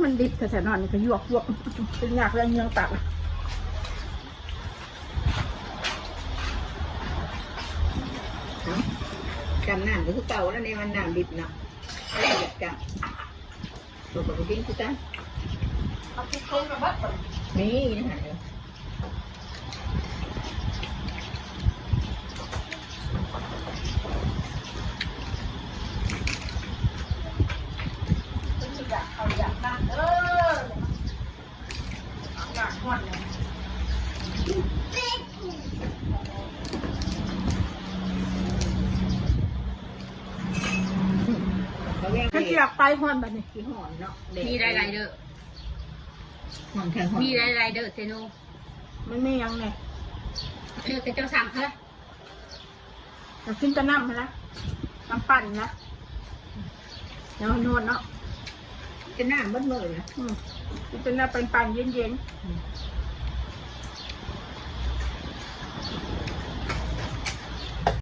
มันดิบแต่นอนนี่ก็ยวกเป็นอยากเรื่องเมืองตักจำน้ำก็คือเก่าแล้วในวันน้ำดิบเนาะอะไรแบบจังตัวกับดิ้งคือกันนี่นะฮะอยากนั่งอยากหอนเลยถ้าอยากไปหอนแบบนี้ ที่หอนเนาะ มีไรเด้อ หอนแข็งหอน มีไรเด้อเซโน มันไม่ยังไง แต่เจ้าสั่งเขา อยากกินแต่น้ำนะน้ำปั่นนะเดี๋ยวนวดเนาะ จะน้ำเบิ้ลเลยนะ กินแต่น้ำปั่นเย็น